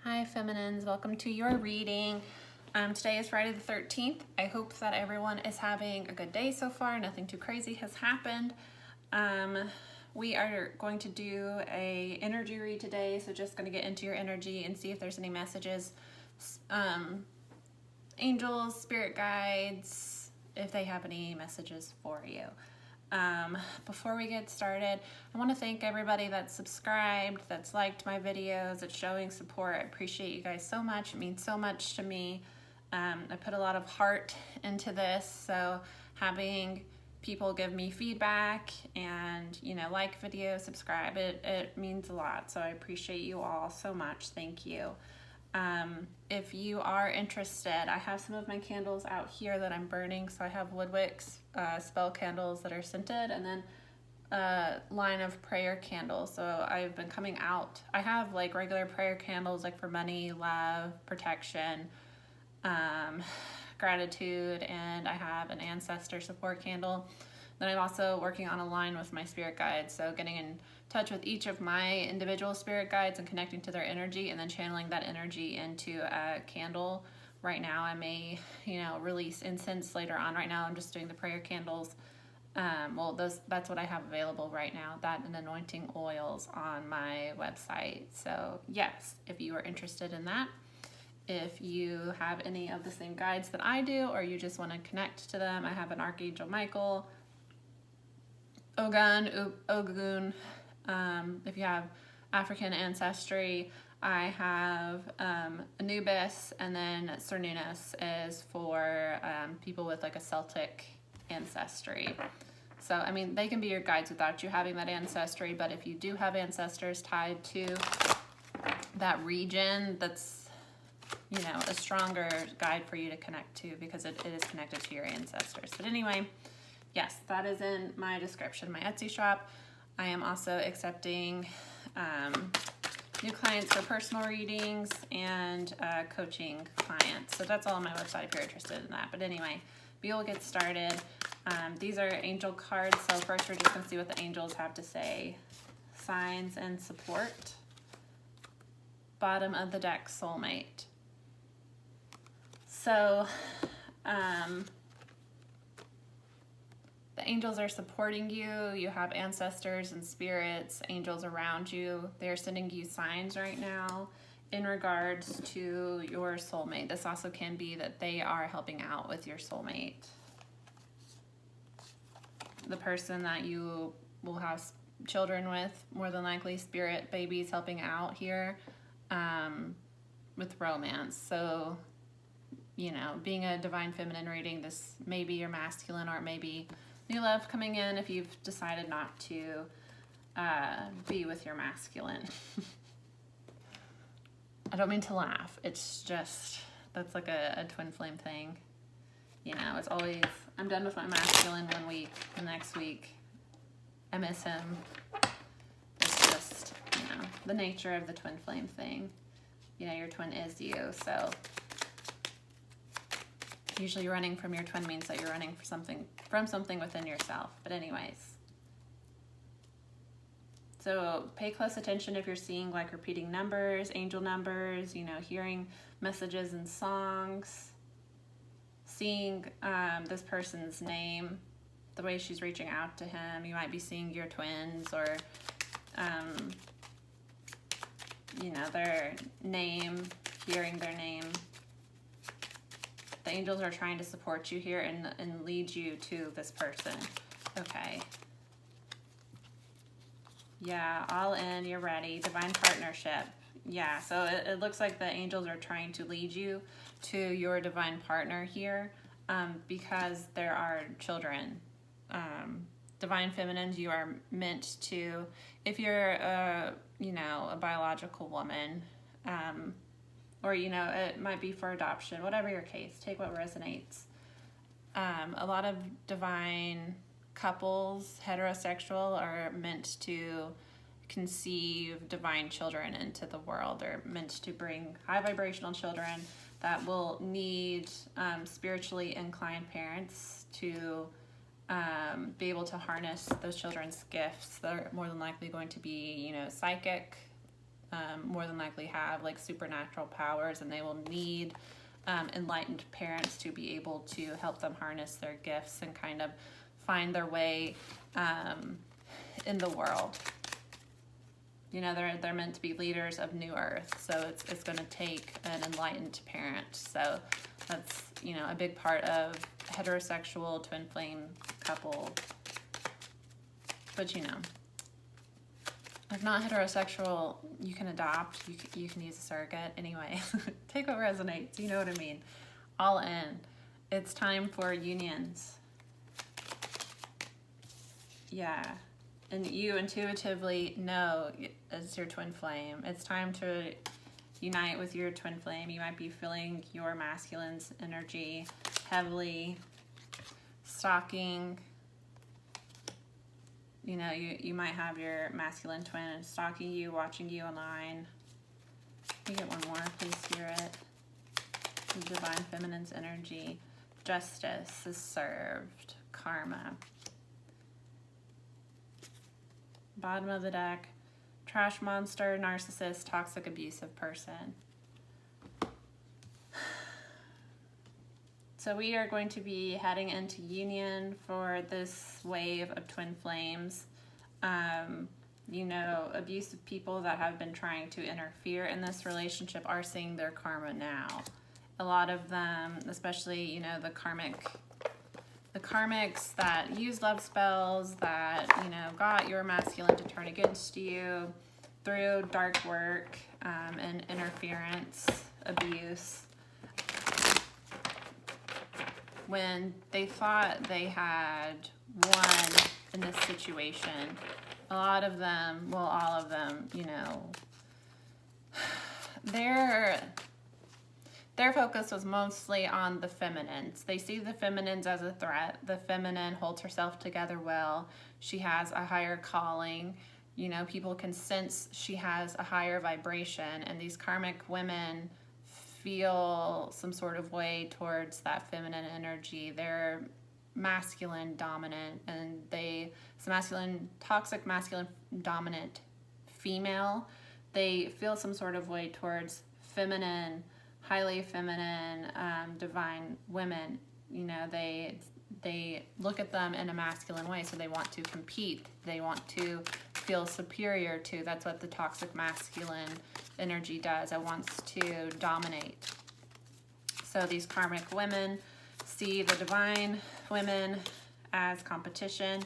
Hi feminines, welcome to your reading. Today is Friday the 13th. I hope that everyone is having a good day so far. Nothing too crazy has happened. We are going to do a energy read today, so just going to get into your energy and see if there's any messages, angels, spirit guides, if they have any messages for you. Before we get started, I want to thank everybody that's subscribed, that's liked my videos, that's showing support. I appreciate you guys so much. It means so much to me. I put a lot of heart into this, so having people give me feedback and, like videos, subscribe, it means a lot. So I appreciate you all so much. Thank you. If you are interested, I have some of my candles out here that I'm burning. So I have Woodwicks spell candles that are scented, and then a line of prayer candles. So I've been coming out. I have like regular prayer candles like for money, love, protection, gratitude, and I have an ancestor support candle. Then I'm also working on a line with my spirit guides, so getting in touch with each of my individual spirit guides and connecting to their energy, and then channeling that energy into a candle. Right now I may, release incense later on. Right now I'm just doing the prayer candles. That's what I have available right now, that and anointing oils on my website. So yes, if you are interested in that, if you have any of the same guides that I do, or you just want to connect to them, I have an Archangel Michael, Ogun. If you have African ancestry, I have Anubis, and then Cernunnos is for people with like a Celtic ancestry. So, they can be your guides without you having that ancestry, but if you do have ancestors tied to that region, that's, a stronger guide for you to connect to, because it is connected to your ancestors. But anyway, yes, that is in my description, my Etsy shop. I am also accepting new clients for personal readings and coaching clients. So that's all on my website if you're interested in that. But anyway, we will get started. These are angel cards. So first we're just going to see what the angels have to say. Signs and support. Bottom of the deck, soulmate. So, the angels are supporting you. You have ancestors and spirits, angels around you. They're sending you signs right now in regards to your soulmate. This also can be that they are helping out with your soulmate. The person that you will have children with, more than likely spirit babies helping out here with romance. So, being a divine feminine reading, this may be your masculine, or it may be new love coming in if you've decided not to be with your masculine. I don't mean to laugh. It's just, that's like a twin flame thing. It's always, I'm done with my masculine 1 week, the next week I miss him. It's just, the nature of the twin flame thing. Your twin is you, so usually running from your twin means that you're running from something within yourself. But anyways, so pay close attention if you're seeing like repeating numbers, angel numbers, hearing messages and songs, seeing this person's name, the way she's reaching out to him. You might be seeing your twins, or their name, hearing their name. The angels are trying to support you here and lead you to this person. Okay. Yeah, all in, you're ready. Divine partnership. Yeah, so it looks like the angels are trying to lead you to your divine partner here, because there are children. Divine feminines, you are meant to, if you're a biological woman, or, it might be for adoption, whatever your case, take what resonates. A lot of divine couples, heterosexual, are meant to conceive divine children into the world. They're meant to bring high vibrational children that will need spiritually inclined parents to be able to harness those children's gifts. They're more than likely going to be, psychic, more than likely have like supernatural powers, and they will need enlightened parents to be able to help them harness their gifts and kind of find their way in the world. You know, they're meant to be leaders of New Earth, so it's going to take an enlightened parent. So that's, you know, a big part of heterosexual twin flame couple. But you know, if not heterosexual, you can adopt, you can use a surrogate. Anyway, take what resonates, you know what I mean. All in. It's time for unions. Yeah. And you intuitively know it's your twin flame. It's time to unite with your twin flame. You might be feeling your masculine's energy heavily, stalking. You know, you might have your masculine twin stalking you, watching you online. Can you get one more, please, Spirit? The divine feminine's energy. Justice is served. Karma. Bottom of the deck. Trash monster, narcissist, toxic, abusive person. So we are going to be heading into union for this wave of twin flames. You know, abusive people that have been trying to interfere in this relationship are seeing their karma now. A lot of them, especially, you know, the karmics that use love spells, that, you know, got your masculine to turn against you through dark work and interference, abuse. When they thought they had won in this situation, a lot of them, well, all of them, you know, their focus was mostly on the feminines. They see the feminines as a threat. The feminine holds herself together well. She has a higher calling. You know, people can sense she has a higher vibration, and these karmic women feel some sort of way towards that feminine energy. They're masculine dominant, and it's masculine, toxic masculine dominant female. They feel some sort of way towards feminine, highly feminine, divine women. You know, they look at them in a masculine way, so they want to compete. They want to feel superior to. That's what the toxic masculine energy does. It wants to dominate. So these karmic women see the divine women as competition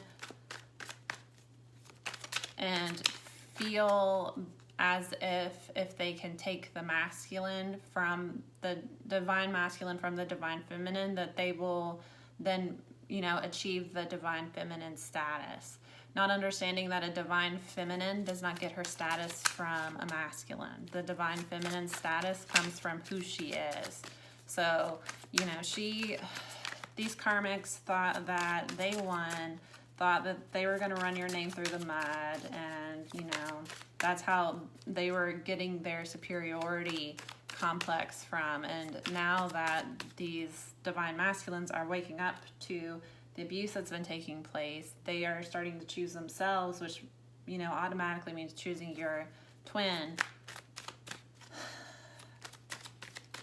and feel as if they can take the masculine from the divine masculine from the divine feminine, that they will then, you know, achieve the divine feminine status. Not understanding that a divine feminine does not get her status from a masculine. The divine feminine status comes from who she is. So, you know, these karmics thought that they won, thought that they were going to run your name through the mud, and, you know, that's how they were getting their superiority complex from. And now that these divine masculines are waking up to the abuse that's been taking place, they are starting to choose themselves, which, you know, automatically means choosing your twin.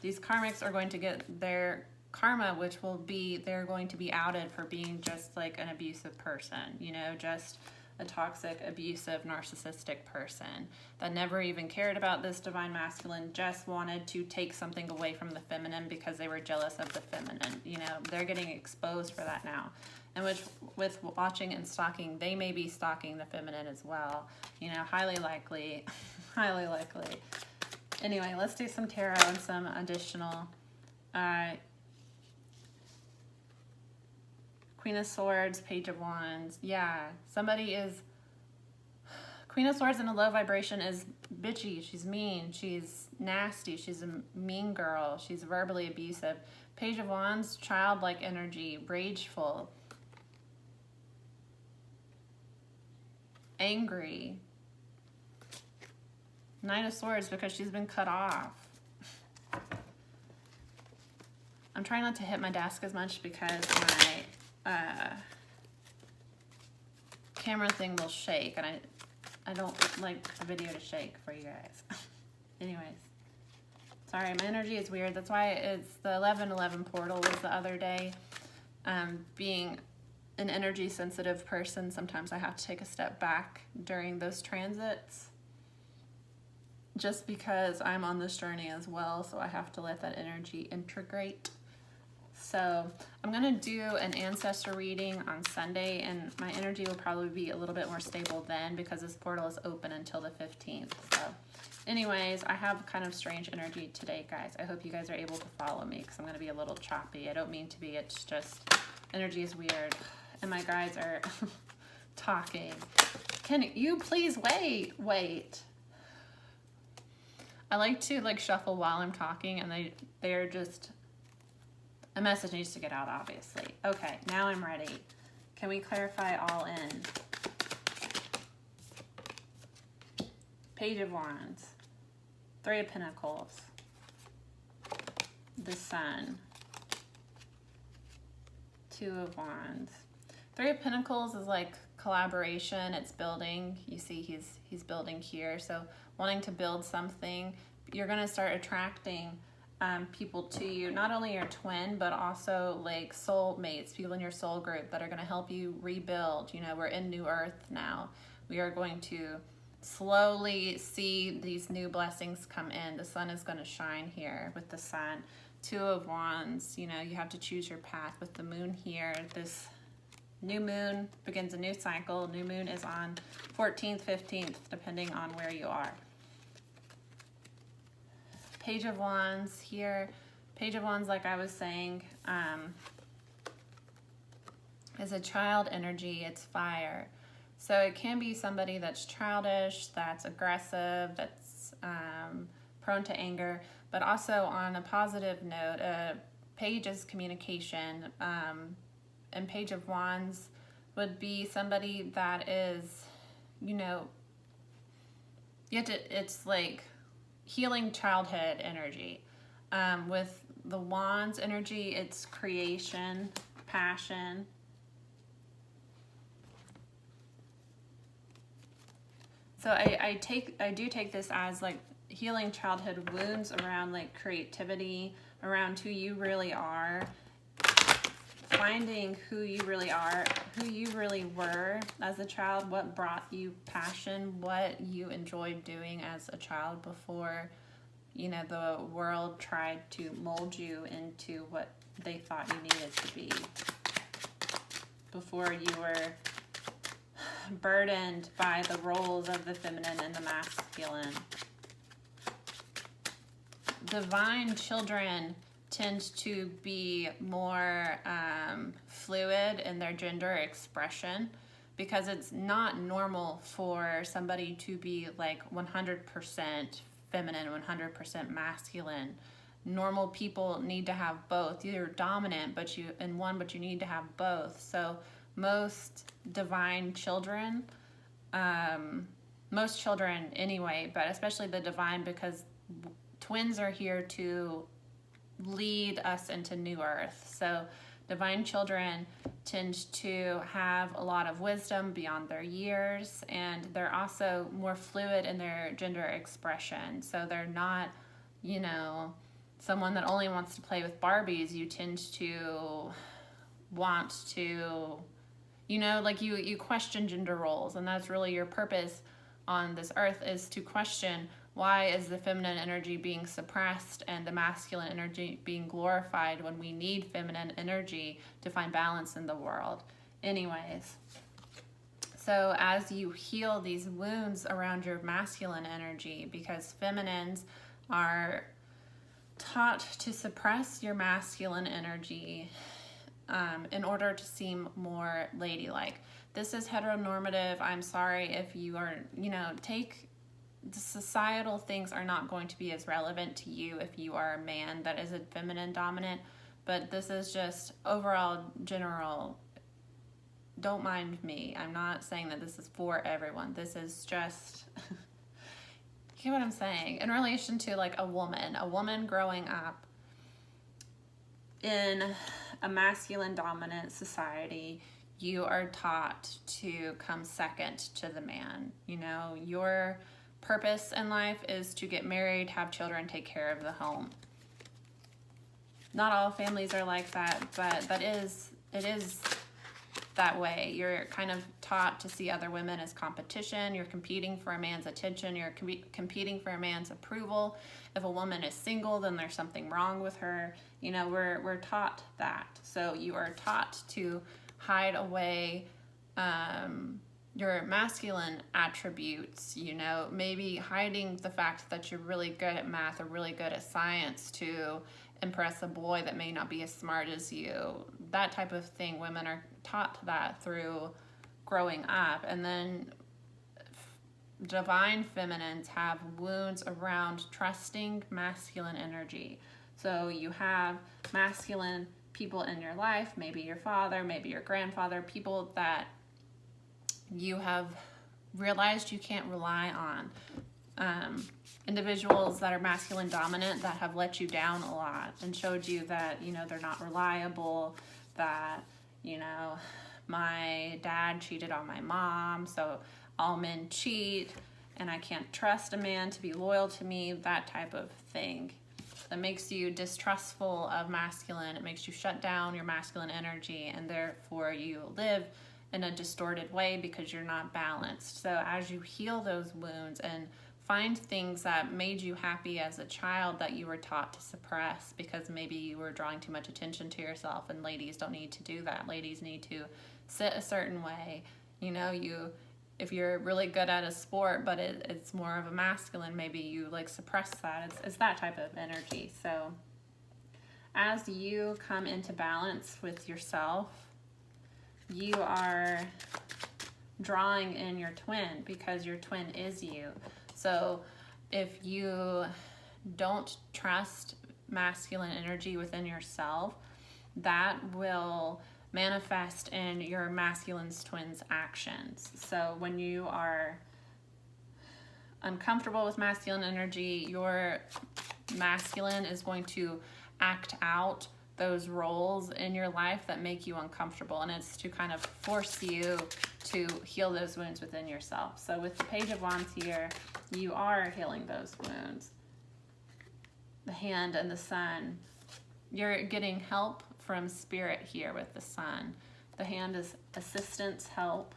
These karmics are going to get their karma, which will be, they're going to be outed for being just like an abusive person, you know, just a toxic, abusive, narcissistic person that never even cared about this divine masculine, just wanted to take something away from the feminine because they were jealous of the feminine. You know, they're getting exposed for that now. And with watching and stalking, they may be stalking the feminine as well. You know, highly likely, highly likely. Anyway, let's do some tarot and some additional. Queen of Swords, Page of Wands. Yeah, somebody is... Queen of Swords in a low vibration is bitchy. She's mean. She's nasty. She's a mean girl. She's verbally abusive. Page of Wands, childlike energy, rageful, angry. Knight of Swords, because she's been cut off. I'm trying not to hit my desk as much because my camera thing will shake, and I don't like the video to shake for you guys. Anyways. Sorry, my energy is weird. That's why it's the 11/11 portal was the other day. Being an energy sensitive person, sometimes I have to take a step back during those transits. Just because I'm on this journey as well, so I have to let that energy integrate. So I'm gonna do an ancestor reading on Sunday, and my energy will probably be a little bit more stable then because this portal is open until the 15th. So anyways, I have kind of strange energy today, guys. I hope you guys are able to follow me because I'm gonna be a little choppy. I don't mean to be, it's just energy is weird. And my guys are talking. Can you please wait? I like to like shuffle while I'm talking, and they're just, a message needs to get out, obviously. Okay, now I'm ready. Can we clarify all in? Page of Wands, Three of Pentacles, the Sun, Two of Wands. Three of Pentacles is like collaboration, it's building. You see he's building here, so wanting to build something. You're gonna start attracting people to you, not only your twin, but also like soul mates, people in your soul group that are gonna help you rebuild. You know, we're in New Earth now. We are going to slowly see these new blessings come in. The sun is gonna shine here with the Sun. Two of Wands, you know, you have to choose your path with the moon here. This new moon begins a new cycle. New moon is on 14th, 15th, depending on where you are. Page of Wands here. Page of Wands, like I was saying, is a child energy. It's fire. So it can be somebody that's childish, that's aggressive, that's prone to anger, but also on a positive note, Page is communication, and Page of Wands would be somebody that is, you know, it's like healing childhood energy. With the Wands energy, it's creation, passion. So I do take this as like healing childhood wounds around like creativity, around who you really are, finding who you really are, who you really were as a child, what brought you passion, what you enjoyed doing as a child before, you know, the world tried to mold you into what they thought you needed to be, before you were burdened by the roles of the feminine and the masculine. Divine children tend to be more fluid in their gender expression, because it's not normal for somebody to be like 100% feminine, 100% masculine. Normal people need to have both. You're dominant but you need to have both. So most divine children, most children anyway, but especially the divine, because twins are here to lead us into New Earth. So divine children tend to have a lot of wisdom beyond their years, and they're also more fluid in their gender expression. So they're not, you know, someone that only wants to play with Barbies. You tend to want to, you know, like you question gender roles, and that's really your purpose on this earth, is to question, why is the feminine energy being suppressed and the masculine energy being glorified when we need feminine energy to find balance in the world? Anyways, so as you heal these wounds around your masculine energy, because feminines are taught to suppress your masculine energy in order to seem more ladylike. This is heteronormative. I'm sorry if you are, you know, the societal things are not going to be as relevant to you if you are a man that is a feminine dominant, but this is just overall general. Don't mind me. I'm not saying that this is for everyone. This is just, you get what I'm saying? In relation to like a woman growing up in a masculine dominant society, you are taught to come second to the man. You know, your purpose in life is to get married, have children, take care of the home. Not all families are like that, but it is that way. You're kind of taught to see other women as competition. You're competing for a man's attention. You're competing for a man's approval. If a woman is single, then there's something wrong with her. You know, we're taught that. So you are taught to hide away your masculine attributes, you know, maybe hiding the fact that you're really good at math or really good at science to impress a boy that may not be as smart as you. That type of thing, women are taught that through growing up. And then divine feminines have wounds around trusting masculine energy. So you have masculine people in your life, maybe your father, maybe your grandfather, people that you have realized you can't rely on. Individuals that are masculine dominant that have let you down a lot and showed you that, you know, they're not reliable, that, you know, my dad cheated on my mom, so all men cheat, and I can't trust a man to be loyal to me, that type of thing. That makes you distrustful of masculine. It makes you shut down your masculine energy, and therefore you live in a distorted way because you're not balanced. So as you heal those wounds and find things that made you happy as a child that you were taught to suppress because maybe you were drawing too much attention to yourself, and ladies don't need to do that. Ladies need to sit a certain way. You know, if you're really good at a sport but it's more of a masculine, maybe you like suppress that. It's that type of energy. So as you come into balance with yourself, you are drawing in your twin because your twin is you. So if you don't trust masculine energy within yourself, that will manifest in your masculine's twin's actions. So when you are uncomfortable with masculine energy, your masculine is going to act out those roles in your life that make you uncomfortable, and it's to kind of force you to heal those wounds within yourself. So with the Page of Wands here, you are healing those wounds. The Hand and the Sun, you're getting help from Spirit here with the Sun. The Hand is assistance, help.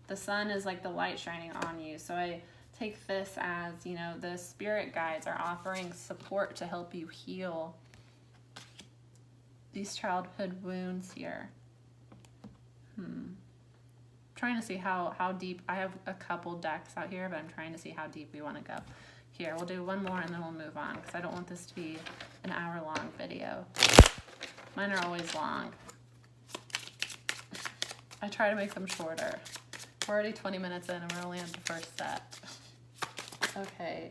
The Sun is like the light shining on you. So I take this as, you know, the Spirit guides are offering support to help you heal these childhood wounds here. Trying to see how deep. I have a couple decks out here, but I'm trying to see how deep we want to go. Here, we'll do one more and then we'll move on because I don't want this to be an hour-long video. Mine are always long. I try to make them shorter. We're already 20 minutes in and we're only at the first set. Okay.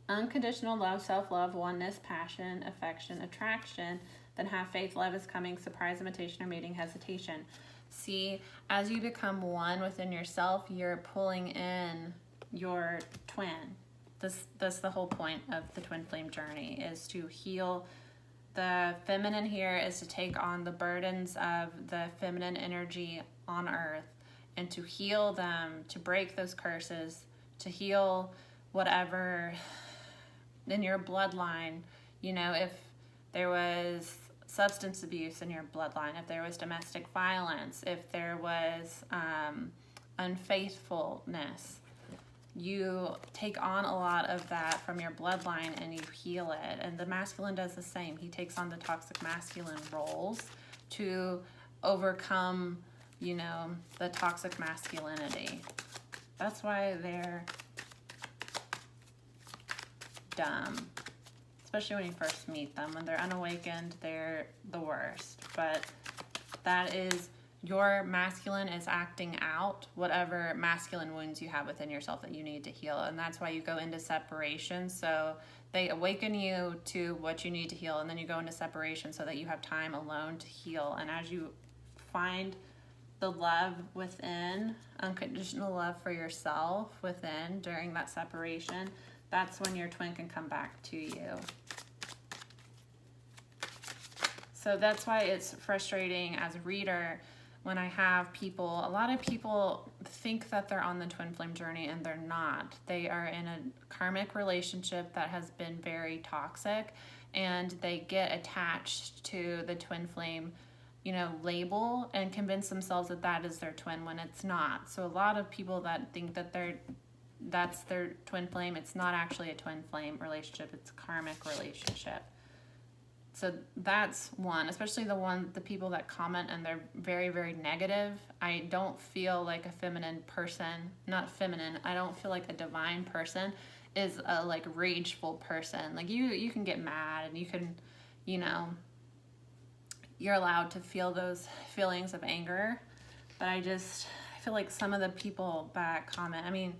Unconditional love, self-love, oneness, passion, affection, attraction, then have faith, love is coming, surprise, imitation, or mating, hesitation. See, as you become one within yourself, you're pulling in your twin. That's the whole point of the twin flame journey, is to heal. The feminine here is to take on the burdens of the feminine energy on earth and to heal them, to break those curses, to heal whatever in your bloodline. You know, if there was substance abuse in your bloodline, if there was domestic violence, if there was unfaithfulness, you take on a lot of that from your bloodline and you heal it. And the masculine does the same. He takes on the toxic masculine roles to overcome, you know, the toxic masculinity. That's why they're dumb, especially when you first meet them. When they're unawakened, they're the worst. But that is, your masculine is acting out whatever masculine wounds you have within yourself that you need to heal. And that's why you go into separation. So they awaken you to what you need to heal, and then you go into separation so that you have time alone to heal. And as you find the love within, unconditional love for yourself within during that separation, that's when your twin can come back to you. So that's why it's frustrating as a reader when I have people, a lot of people think that they're on the twin flame journey and they're not. They are in a karmic relationship that has been very toxic, and they get attached to the twin flame, you know, label and convince themselves that that is their twin when it's not. So a lot of people that think that that's their twin flame, it's not actually a twin flame relationship, it's a karmic relationship. So that's one, especially the people that comment and they're very, very negative. I don't feel like a feminine person, not feminine, I don't feel like a divine person is a like rageful person. Like you can get mad and you can, you know, you're allowed to feel those feelings of anger. But I feel like some of the people that comment, I mean,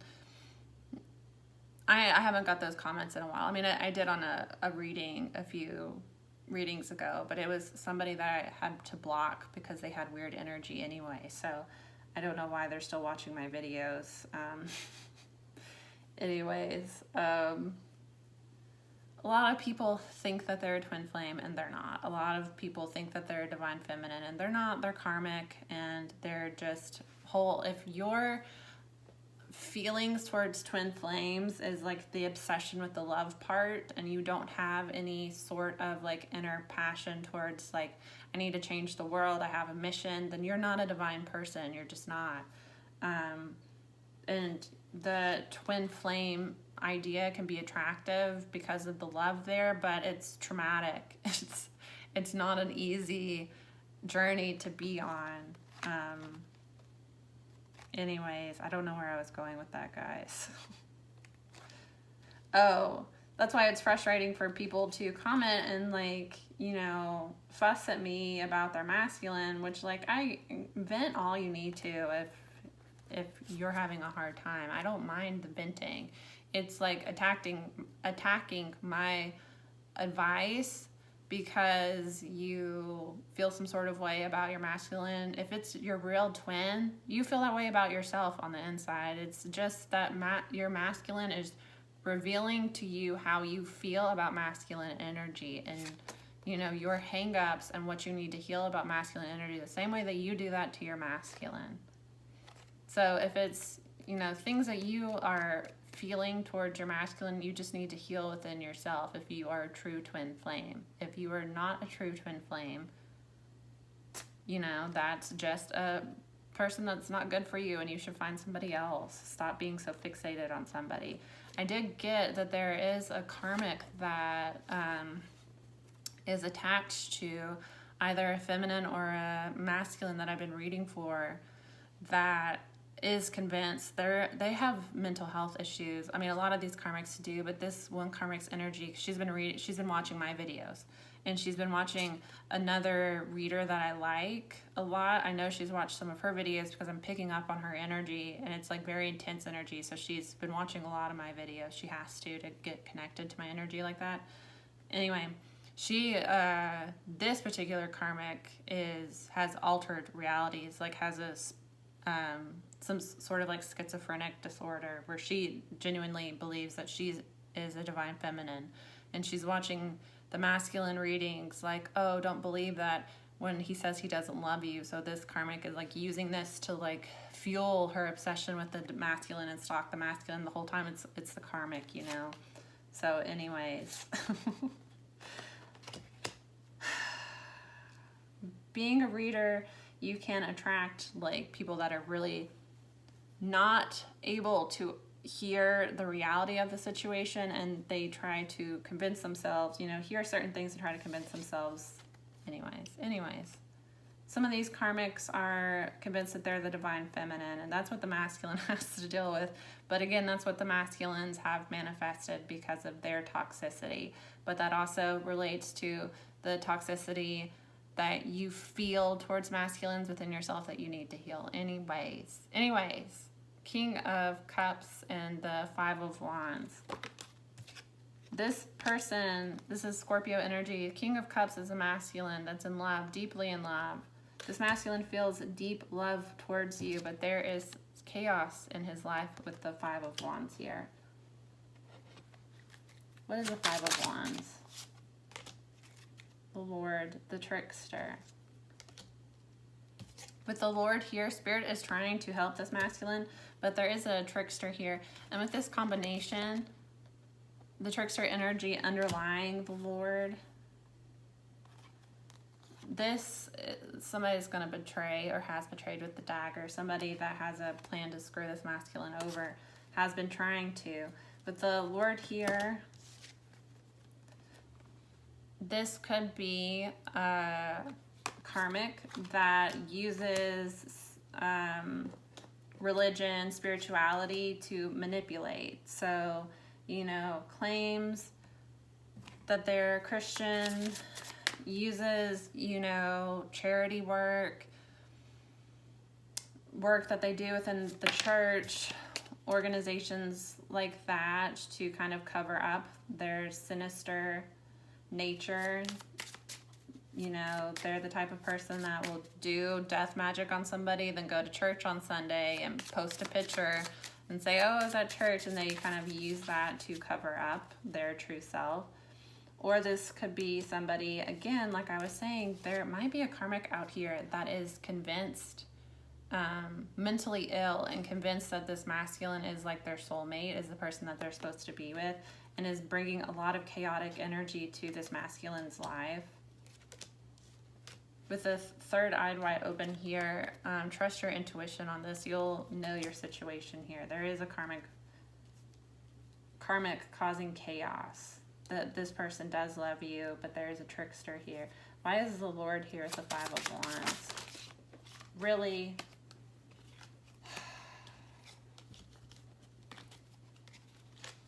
I haven't got those comments in a while. I mean, I did on a reading a few readings ago, but it was somebody that I had to block because they had weird energy anyway. So I don't know why they're still watching my videos. A lot of people think that they're a twin flame and they're not. A lot of people think that they're a divine feminine and they're not. They're karmic and they're just whole. If your feelings towards twin flames is like the obsession with the love part and you don't have any sort of like inner passion towards like, I need to change the world, I have a mission, then you're not a divine person. You're just not. And the twin flame idea can be attractive because of the love there, but it's traumatic. It's not an easy journey to be on. Anyways, I don't know where I was going with that, guys. Oh, that's why it's frustrating for people to comment and like, you know, fuss at me about their masculine, which like I vent all you need to if you're having a hard time. I don't mind the venting. It's like attacking my advice because you feel some sort of way about your masculine. If it's your real twin, you feel that way about yourself on the inside. It's just that your masculine is revealing to you how you feel about masculine energy and, you know, your hang-ups and what you need to heal about masculine energy the same way that you do that to your masculine. So if it's, you know, things that you are feeling towards your masculine, you just need to heal within yourself if you are a true twin flame. If you are not a true twin flame, you know, that's just a person that's not good for you and you should find somebody else. Stop being so fixated on somebody. I did get that there is a karmic that is attached to either a feminine or a masculine that I've been reading for that is convinced they have mental health issues. I mean, a lot of these karmics do, but this one karmic's energy, she's been watching my videos and she's been watching another reader that I like a lot. I know she's watched some of her videos because I'm picking up on her energy and it's like very intense energy. So she's been watching a lot of my videos. She has to get connected to my energy like that. Anyway, she, this particular karmic has altered realities, like has a, some sort of like schizophrenic disorder where she genuinely believes that she is a divine feminine, and she's watching the masculine readings like, oh, don't believe that when he says he doesn't love you. So this karmic is like using this to like fuel her obsession with the masculine and stalk the masculine the whole time. It's the karmic, you know. So anyways, being a reader, you can attract like people that are really not able to hear the reality of the situation, and they try to convince themselves, you know, hear certain things and try to convince themselves. Anyways, some of these karmics are convinced that they're the divine feminine, and that's what the masculine has to deal with. But again, that's what the masculines have manifested because of their toxicity. But that also relates to the toxicity that you feel towards masculines within yourself that you need to heal. Anyways, King of Cups and the Five of Wands. This person, this is Scorpio energy. King of Cups is a masculine that's in love, deeply in love. This masculine feels deep love towards you, but there is chaos in his life with the Five of Wands here. What is the Five of Wands? the Lord, the trickster. With the Lord here, Spirit is trying to help this masculine, but there is a trickster here. And with this combination, the trickster energy underlying the Lord, this, somebody's going to betray or has betrayed with the dagger. Somebody that has a plan to screw this masculine over has been trying to. With the Lord here, this could be karmic that uses religion, spirituality to manipulate. So, you know, claims that they're Christian, uses, you know, charity work that they do within the church, organizations like that to kind of cover up their sinister nature. You know, they're the type of person that will do death magic on somebody, then go to church on Sunday and post a picture and say, oh, I was at church, and they kind of use that to cover up their true self. Or this could be somebody, again, like I was saying, there might be a karmic out here that is convinced, mentally ill, and convinced that this masculine is like their soulmate, is the person that they're supposed to be with, and is bringing a lot of chaotic energy to this masculine's life. With the third eye wide open here, trust your intuition on this. You'll know your situation here. There is a karmic causing chaos. That this person does love you, but there is a trickster here. Why is the Lord here as the Five of Wands? Really?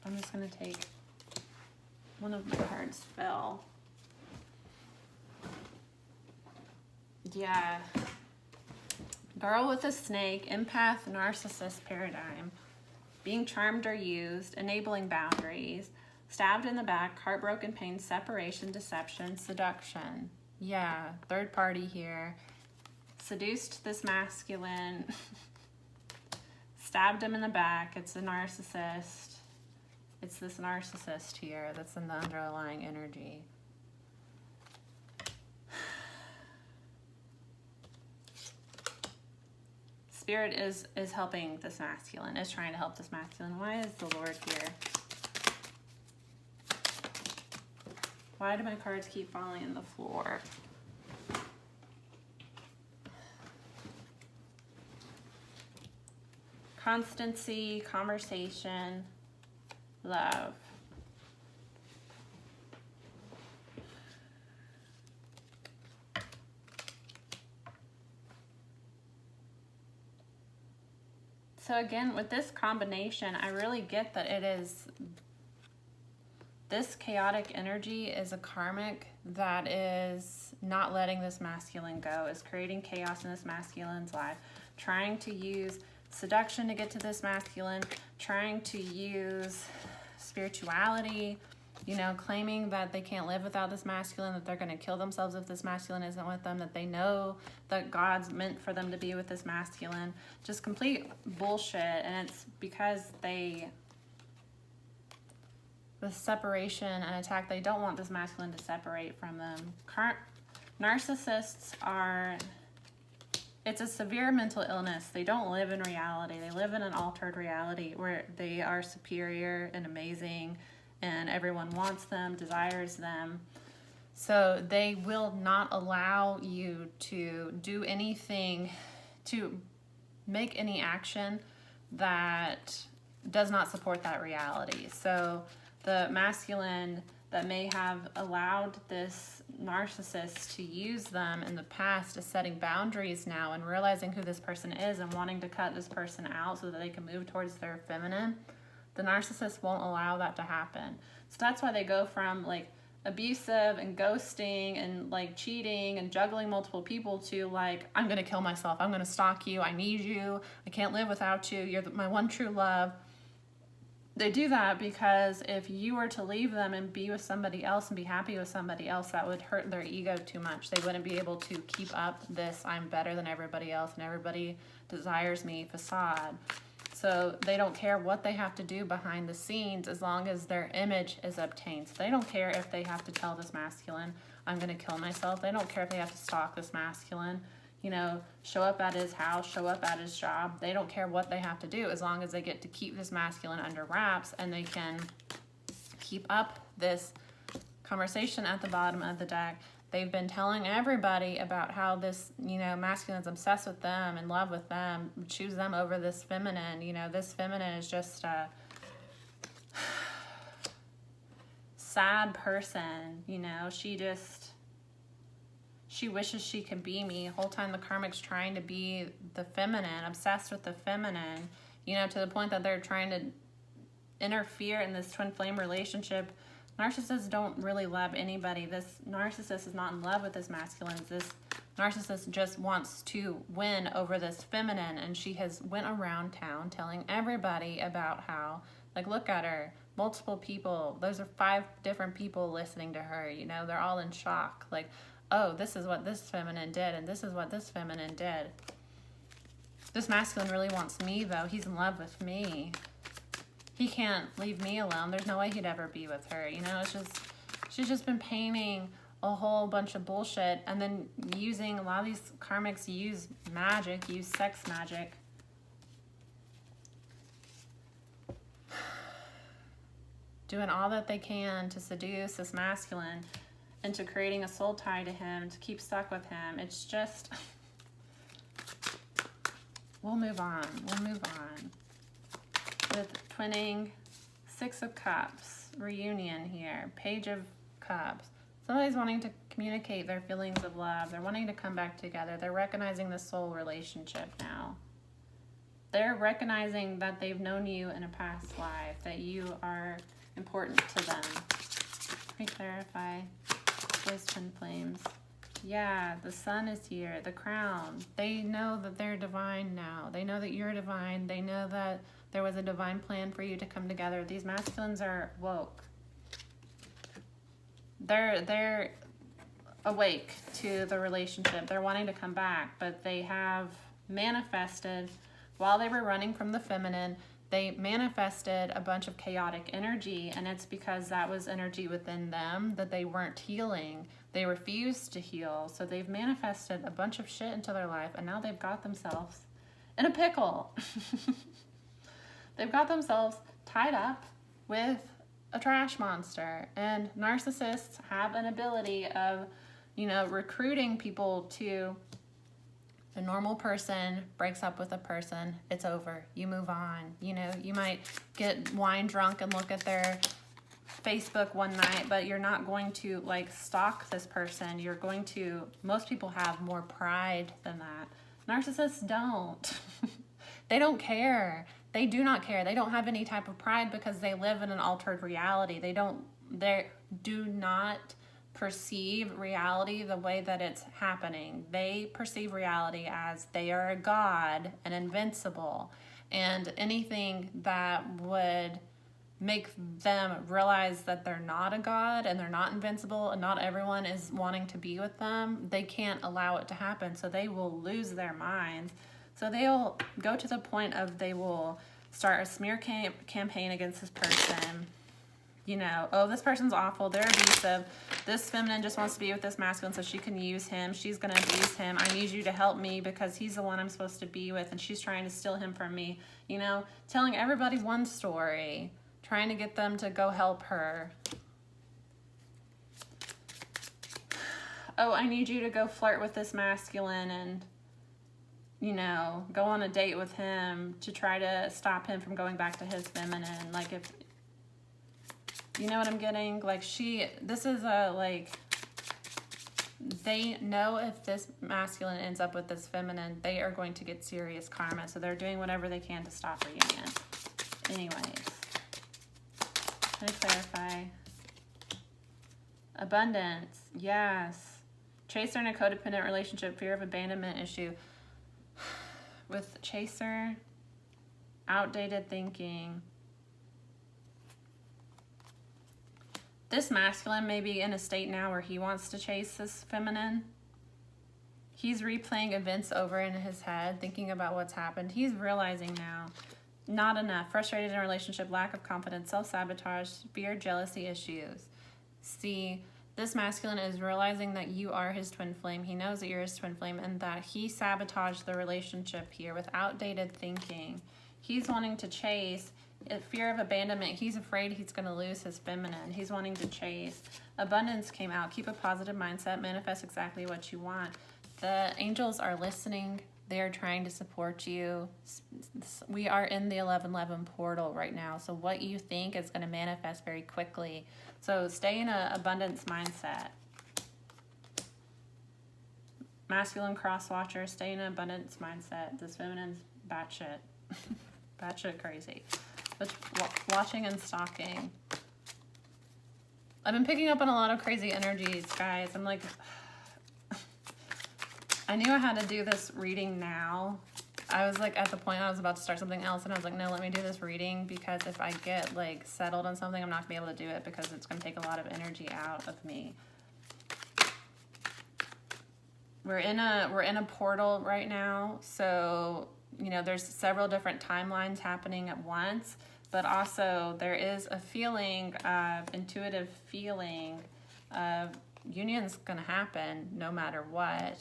I'm just going to take one of my cards fell. Yeah. Girl with a snake, empath, narcissist paradigm. Being charmed or used, enabling boundaries. Stabbed in the back, heartbroken pain, separation, deception, seduction. Yeah, third party here. Seduced this masculine. Stabbed him in the back. It's a narcissist. It's this narcissist here that's in the underlying energy. Spirit is helping this masculine, is trying to help this masculine. Why is the Lord here? Why do my cards keep falling on the floor? Constancy, conversation, love. So again, with this combination, I really get that it is, this chaotic energy is a karmic that is not letting this masculine go, is creating chaos in this masculine's life, trying to use seduction to get to this masculine, trying to use spirituality, you know, claiming that they can't live without this masculine, that they're going to kill themselves if this masculine isn't with them, that they know that God's meant for them to be with this masculine. Just complete bullshit. And it's because the separation and attack, they don't want this masculine to separate from them. Narcissists are, it's a severe mental illness. They don't live in reality. They live in an altered reality where they are superior and amazing and everyone wants them, desires them. So they will not allow you to do anything, to make any action that does not support that reality. So the masculine that may have allowed this narcissist to use them in the past is setting boundaries now and realizing who this person is and wanting to cut this person out so that they can move towards their feminine. The narcissist won't allow that to happen. So that's why they go from like abusive and ghosting and like cheating and juggling multiple people to like, I'm gonna kill myself, I'm gonna stalk you, I need you, I can't live without you, you're my one true love. They do that because if you were to leave them and be with somebody else and be happy with somebody else, that would hurt their ego too much. They wouldn't be able to keep up this I'm better than everybody else and everybody desires me facade. So they don't care what they have to do behind the scenes as long as their image is obtained. So they don't care if they have to tell this masculine, I'm going to kill myself. They don't care if they have to stalk this masculine, you know, show up at his house, show up at his job. They don't care what they have to do as long as they get to keep this masculine under wraps, and they can keep up this conversation at the bottom of the deck. They've been telling everybody about how this, you know, masculine's obsessed with them, in love with them, choose them over this feminine. You know, this feminine is just a sad person, you know. She wishes she could be me. The whole time the karmic's trying to be the feminine, obsessed with the feminine, you know, to the point that they're trying to interfere in this twin flame relationship. Narcissists don't really love anybody. This narcissist is not in love with this masculine. This narcissist just wants to win over this feminine, and she has went around town telling everybody about how, like, look at her, multiple people, those are 5 different people listening to her, you know, they're all in shock, like, oh, this is what this feminine did, and this is what this feminine did. This masculine really wants me, though. He's in love with me. He can't leave me alone. There's no way he'd ever be with her. You know, it's just, she's just been painting a whole bunch of bullshit, and then using, a lot of these karmics use magic, use sex magic. Doing all that they can to seduce this masculine into creating a soul tie to him, to keep stuck with him. It's just, we'll move on. We'll move on. With twinning, 6 of Cups, reunion here, Page of Cups. Somebody's wanting to communicate their feelings of love. They're wanting to come back together. They're recognizing the soul relationship now. They're recognizing that they've known you in a past life, that you are important to them. Let me clarify those twin flames. Yeah, the sun is here, the crown. They know that they're divine now. They know that you're divine. They know that there was a divine plan for you to come together. These masculines are woke. They're awake to the relationship. They're wanting to come back, but they have manifested, while they were running from the feminine, they manifested a bunch of chaotic energy, and it's because that was energy within them that they weren't healing. They refused to heal, so they've manifested a bunch of shit into their life, and now they've got themselves in a pickle. They've got themselves tied up with a trash monster, and narcissists have an ability of, you know, recruiting people to, a normal person breaks up with a person, it's over, you move on. You know, you might get wine drunk and look at their Facebook one night, but you're not going to, like, stalk this person. You're going to, most people have more pride than that. Narcissists don't. They don't care. They do not care. They don't have any type of pride because they live in an altered reality. They do not perceive reality the way that it's happening. They perceive reality as they are a god and invincible, and anything that would make them realize that they're not a god and they're not invincible and not everyone is wanting to be with them, they can't allow it to happen. So they will lose their minds. So they'll go to the point of, they will start a smear campaign against this person. You know, oh, this person's awful, they're abusive, this feminine just wants to be with this masculine so she can use him, she's going to abuse him, I need you to help me because he's the one I'm supposed to be with and she's trying to steal him from me. You know, telling everybody one story, trying to get them to go help her. Oh, I need you to go flirt with this masculine and, you know, go on a date with him to try to stop him from going back to his feminine. Like, if, you know what I'm getting? Like, this is a, like, they know if this masculine ends up with this feminine, they are going to get serious karma. So they're doing whatever they can to stop reunion. Anyways, let me clarify. Abundance, yes. Chaser in a codependent relationship, fear of abandonment issue. With chaser, outdated thinking. This masculine may be in a state now where he wants to chase this feminine. He's replaying events over in his head, thinking about what's happened. He's realizing now Not enough. Frustrated in a relationship, lack of confidence, self-sabotage, fear, jealousy issues. C, this masculine is realizing that you are his twin flame. He knows that you're his twin flame and that he sabotaged the relationship here with outdated thinking. He's wanting to chase fear of abandonment. He's afraid he's going to lose his feminine. He's wanting to chase. Abundance came out. Keep a positive mindset. Manifest exactly what you want. The angels are listening. They are trying to support you. We are in the 1111 portal right now. So what you think is going to manifest very quickly. So stay in an abundance mindset. Masculine cross watcher, stay in an abundance mindset. This feminine's batshit. Batshit crazy. But watching and stalking. I've been picking up on a lot of crazy energies, guys. I'm like, I knew I had to do this reading now. I was like at the point I was about to start something else and I was like, no, let me do this reading because if I get like settled on something, I'm not gonna be able to do it because it's gonna take a lot of energy out of me. We're in a portal right now, so you know there's several different timelines happening at once, but also there is a feeling of intuitive feeling of union's gonna happen no matter what.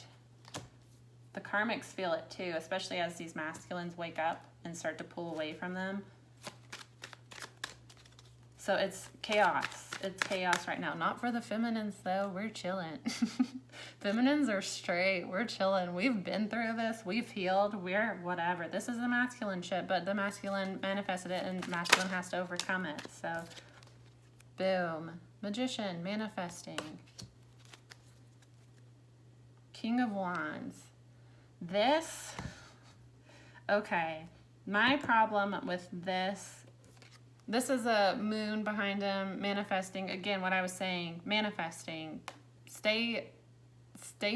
The karmics feel it too, especially as these masculines wake up and start to pull away from them. So it's chaos. It's chaos right now. Not for the feminines though. We're chilling. Feminines are straight. We're chilling. We've been through this. We've healed. We're whatever. This is the masculine shit, but the masculine manifested it and masculine has to overcome it. So boom. Magician manifesting. King of Wands. This, okay, my problem with this is a moon behind him, manifesting, again, what I was saying, manifesting, stay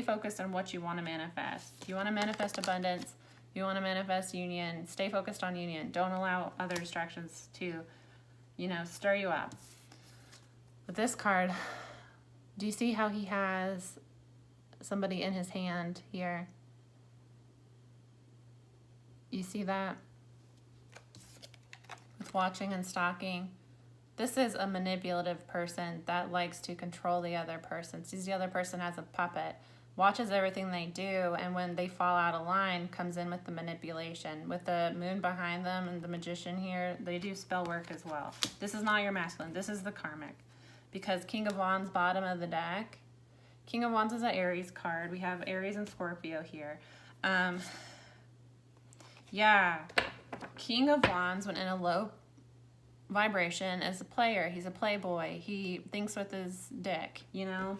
focused on what you want to manifest. You want to manifest abundance, you want to manifest union, stay focused on union. Don't allow other distractions to, you know, stir you up. With this card, do you see how he has somebody in his hand here? You see that? With watching and stalking. This is a manipulative person that likes to control the other person. Sees the other person as a puppet. Watches everything they do, and when they fall out of line, comes in with the manipulation. With the moon behind them and the magician here, they do spell work as well. This is not your masculine. This is the karmic. Because King of Wands, bottom of the deck. King of Wands is an Aries card. We have Aries and Scorpio here. Yeah, King of Wands, when in a low vibration, is a player. He's a playboy. He thinks with his dick, you know?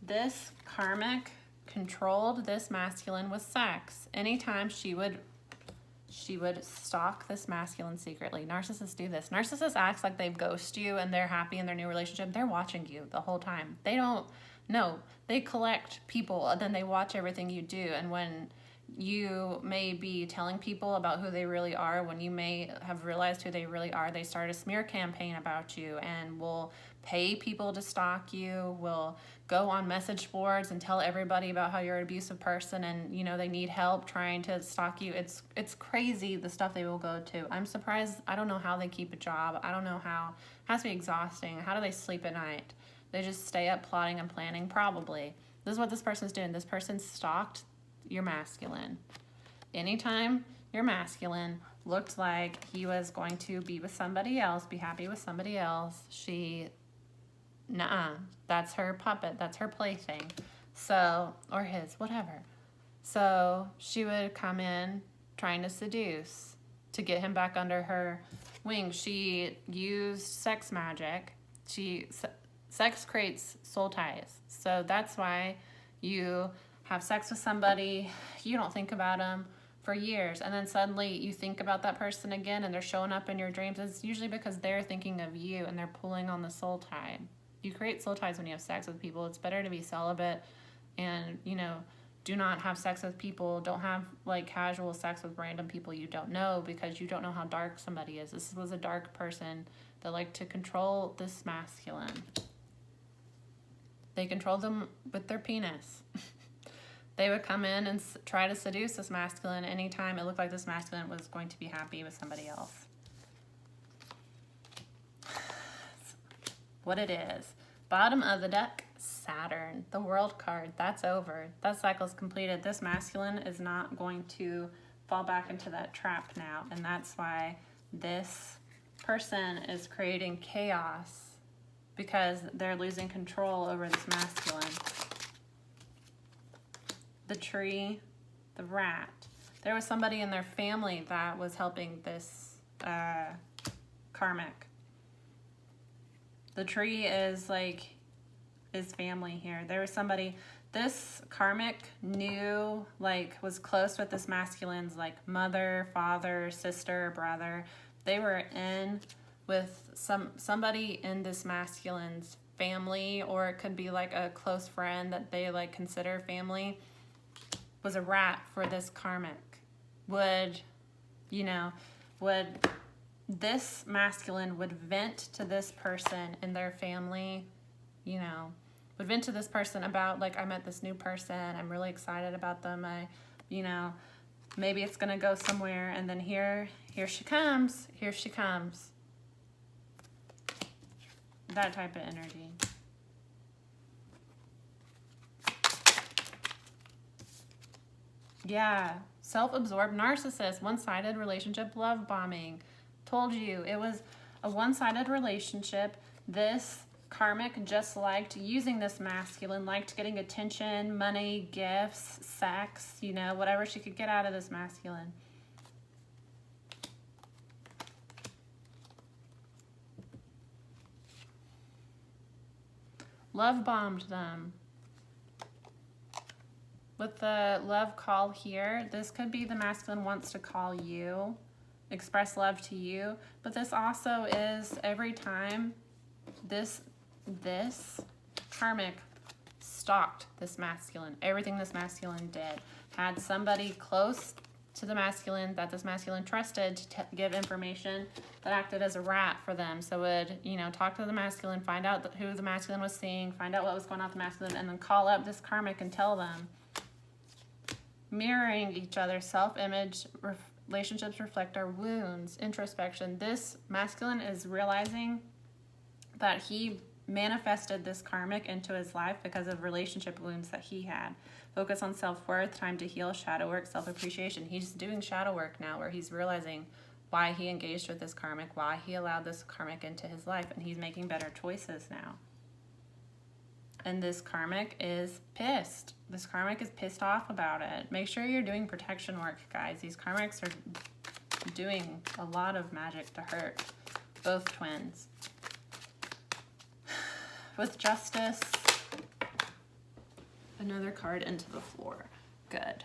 This karmic controlled this masculine with sex. Anytime she would stalk this masculine secretly. Narcissists do this. Narcissists act like they've ghosted you and they're happy in their new relationship. They're watching you the whole time. They don't know. They collect people and then they watch everything you do. And when you may be telling people about who they really are, when you may have realized who they really are, they start a smear campaign about you and will pay people to stalk you, will go on message boards and tell everybody about how you're an abusive person and, you know, they need help trying to stalk you. It's crazy the stuff they will go to. I'm surprised. I don't know how they keep a job. I don't know how. It has to be exhausting. How do they sleep at night? They just stay up plotting and planning, probably. This is what this person's doing. This person stalked your masculine. Anytime your masculine looked like he was going to be with somebody else, be happy with somebody else, that's her puppet, that's her plaything. So, or his, whatever. So she would come in trying to seduce to get him back under her wing. She used sex magic. Sex creates soul ties. So that's why you have sex with somebody, you don't think about them for years, and then suddenly you think about that person again and they're showing up in your dreams. It's usually because they're thinking of you and they're pulling on the soul tie. You create soul ties when you have sex with people. It's better to be celibate and, you know, do not have sex with people. Don't have like casual sex with random people you don't know because you don't know how dark somebody is. This was a dark person that liked to control this masculine. They control them with their penis. They would come in and try to seduce this masculine anytime it looked like this masculine was going to be happy with somebody else. What it is. Bottom of the deck, Saturn, the World card. That's over. That cycle's completed. This masculine is not going to fall back into that trap now, and that's why this person is creating chaos, because they're losing control over this masculine. The tree, the rat. There was somebody in their family that was helping this karmic. The tree is family here. There was somebody, this karmic knew, was close with this masculine's mother, father, sister, brother. They were in with somebody in this masculine's family, or it could be a close friend that they consider family, was a rat for this karmic. Would this masculine would vent to this person in their family, would vent to this person about, I met this new person, I'm really excited about them, maybe it's gonna go somewhere, and then here she comes, that type of energy. Yeah, self-absorbed narcissist, one-sided relationship, love bombing. Told you, it was a one-sided relationship. This karmic just liked using this masculine, liked getting attention, money, gifts, sex, whatever she could get out of this masculine. Love bombed them. With the love call here, this could be the masculine wants to call you, express love to you, but this also is every time this karmic stalked this masculine. Everything this masculine did. Had somebody close to the masculine that this masculine trusted to give information that acted as a rat for them. So would, talk to the masculine, find out who the masculine was seeing, find out what was going on with the masculine, and then call up this karmic and tell them. Mirroring each other, self-image, relationships reflect our wounds, introspection. This masculine is realizing that he manifested this karmic into his life because of relationship wounds that he had. Focus on self-worth, time to heal, shadow work, self-appreciation. He's doing shadow work now, where he's realizing why he engaged with this karmic, why he allowed this karmic into his life, and he's making better choices now. And this karmic is pissed. This karmic is pissed off about it. Make sure you're doing protection work, guys. These karmics are doing a lot of magic to hurt both twins. With justice, another card into the floor. Good.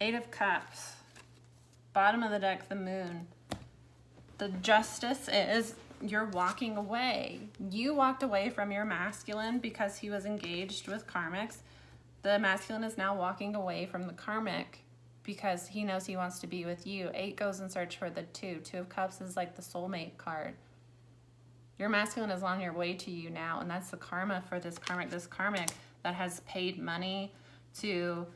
Eight of Cups. Bottom of the deck, the moon. The justice is you're walking away. You walked away from your masculine because he was engaged with karmics. The masculine is now walking away from the karmic because he knows he wants to be with you. 8 goes in search for the 2. 2 of Cups is like the soulmate card. Your masculine is on your way to you now, and that's the karma for this karmic. This karmic that has paid money to...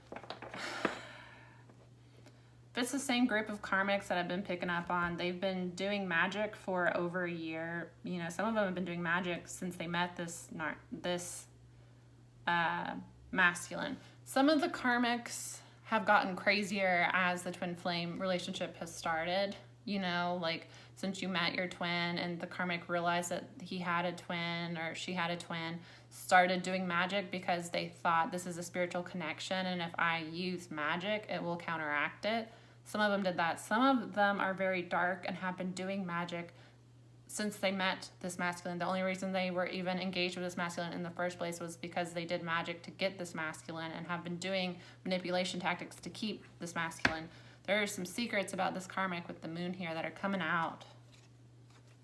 If it's the same group of karmics that I've been picking up on, they've been doing magic for over a year. Some of them have been doing magic since they met this masculine. Some of the karmics have gotten crazier as the twin flame relationship has started. Since you met your twin and the karmic realized that he had a twin or she had a twin, started doing magic because they thought this is a spiritual connection, and if I use magic, it will counteract it. Some of them did that. Some of them are very dark and have been doing magic since they met this masculine. The only reason they were even engaged with this masculine in the first place was because they did magic to get this masculine and have been doing manipulation tactics to keep this masculine. There are some secrets about this karmic with the moon here that are coming out.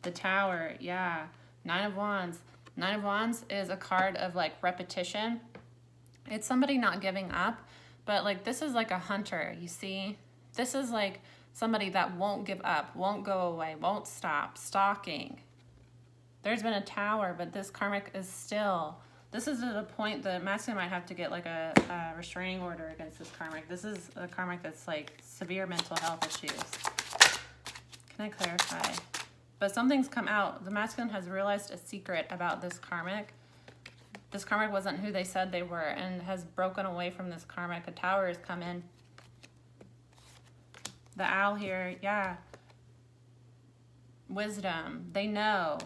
The Tower, yeah. 9 of Wands. 9 of Wands is a card of repetition. It's somebody not giving up, but this is like a hunter, you see? This is somebody that won't give up, won't go away, won't stop, stalking. There's been a Tower, but this karmic is still This is at a point the masculine might have to get like a restraining order against this karmic. This is a karmic that's like severe mental health issues. Can I clarify? But something's come out. The masculine has realized a secret about this karmic. This karmic wasn't who they said they were and has broken away from this karmic. A tower has come in. The owl here, yeah. Wisdom. They know.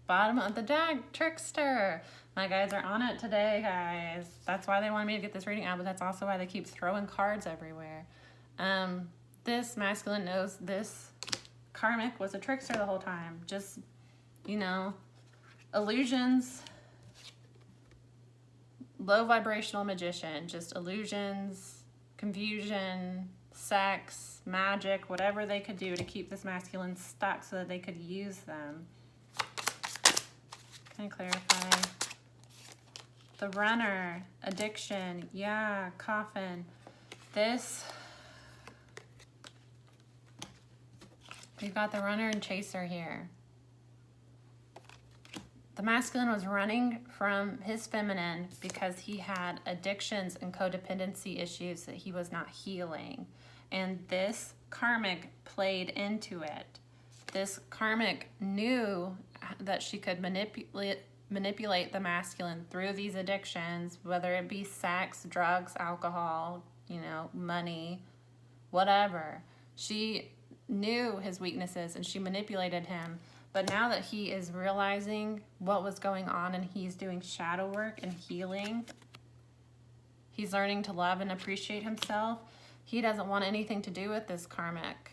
Bottom of the deck, trickster. My guys are on it today, guys. That's why they wanted me to get this reading out, but that's also why they keep throwing cards everywhere. This masculine knows this karmic was a trickster the whole time. Just, you know, illusions. Low vibrational magician. Just illusions, confusion, sex, magic, whatever they could do to keep this masculine stuck so that they could use them. Can I clarify? The runner, addiction, yeah, coffin. This, we've got the runner and chaser here. The masculine was running from his feminine because he had addictions and codependency issues that he was not healing. And this karmic played into it. This karmic knew that she could manipulate the masculine through these addictions, whether it be sex, drugs, alcohol, you know, money, whatever. She knew his weaknesses and she manipulated him. But now that he is realizing what was going on and he's doing shadow work and healing, he's learning to love and appreciate himself. He doesn't want anything to do with this karmic.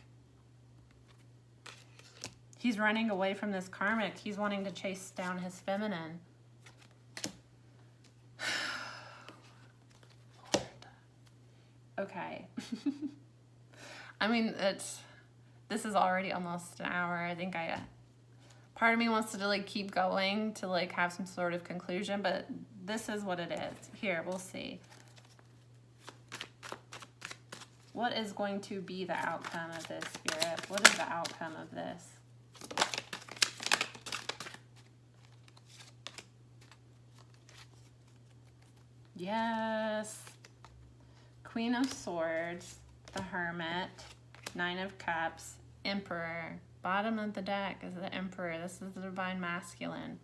He's running away from this karmic. He's wanting to chase down his feminine. Okay. I mean, this is already almost an hour. I think part of me wants to like keep going to like have some sort of conclusion, but this is what it is. Here, we'll see. What is going to be the outcome of this, Spirit? What is the outcome of this? Yes. Queen of Swords, the Hermit, Nine of Cups, Emperor. Bottom of the deck is the Emperor. This is the Divine Masculine.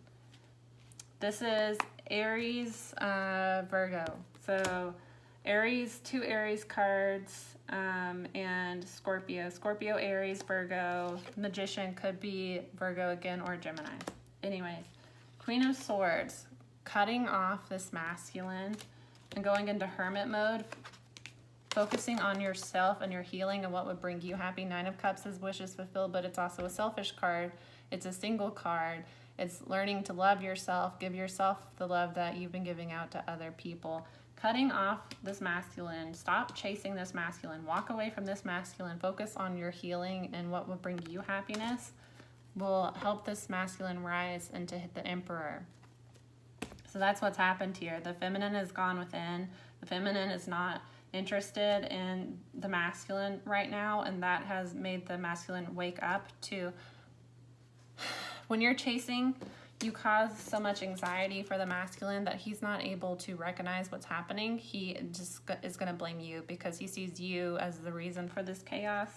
This is Aries, Virgo. So Aries, 2 Aries cards, and Scorpio. Scorpio, Aries, Virgo. Magician could be Virgo again or Gemini. Anyways, Queen of Swords, cutting off this masculine and going into hermit mode, focusing on yourself and your healing and what would bring you happy. 9 of Cups is wishes fulfilled, but it's also a selfish card. It's a single card. It's learning to love yourself, give yourself the love that you've been giving out to other people. Cutting off this masculine, stop chasing this masculine, walk away from this masculine, focus on your healing and what will bring you happiness will help this masculine rise and to hit the Emperor. So that's what's happened here. The feminine has gone within. The feminine is not interested in the masculine right now, and that has made the masculine wake up to, when you're chasing, you cause so much anxiety for the masculine that he's not able to recognize what's happening. He just is going to blame you because he sees you as the reason for this chaos.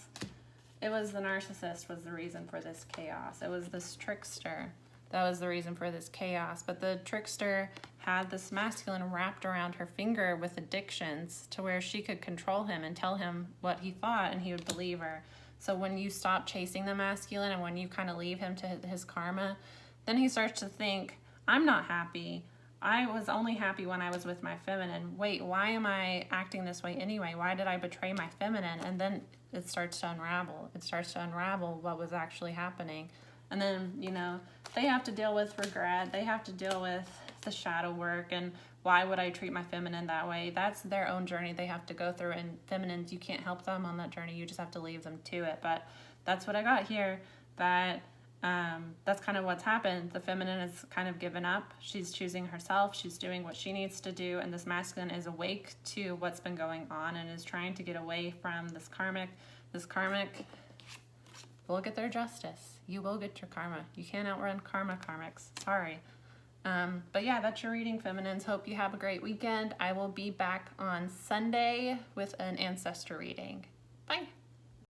It was the narcissist was the reason for this chaos. It was this trickster that was the reason for this chaos. But the trickster had this masculine wrapped around her finger with addictions to where she could control him and tell him what he thought and he would believe her. So when you stop chasing the masculine and when you kind of leave him to his karma, then he starts to think, I'm not happy. I was only happy when I was with my feminine. Wait, why am I acting this way anyway? Why did I betray my feminine? And then it starts to unravel. It starts to unravel what was actually happening. And then, you know, they have to deal with regret. They have to deal with the shadow work and why would I treat my feminine that way? That's their own journey they have to go through. And feminines, you can't help them on that journey. You just have to leave them to it. But that's what I got here. That that's kind of what's happened. The feminine is kind of given up. She's choosing herself. She's doing what she needs to do. And this masculine is awake to what's been going on and is trying to get away from this karmic. This karmic will get their justice. You will get your karma. You can't outrun karma, karmics. Sorry. But yeah, that's your reading, feminines. Hope you have a great weekend. I will be back on Sunday with an ancestor reading. Bye.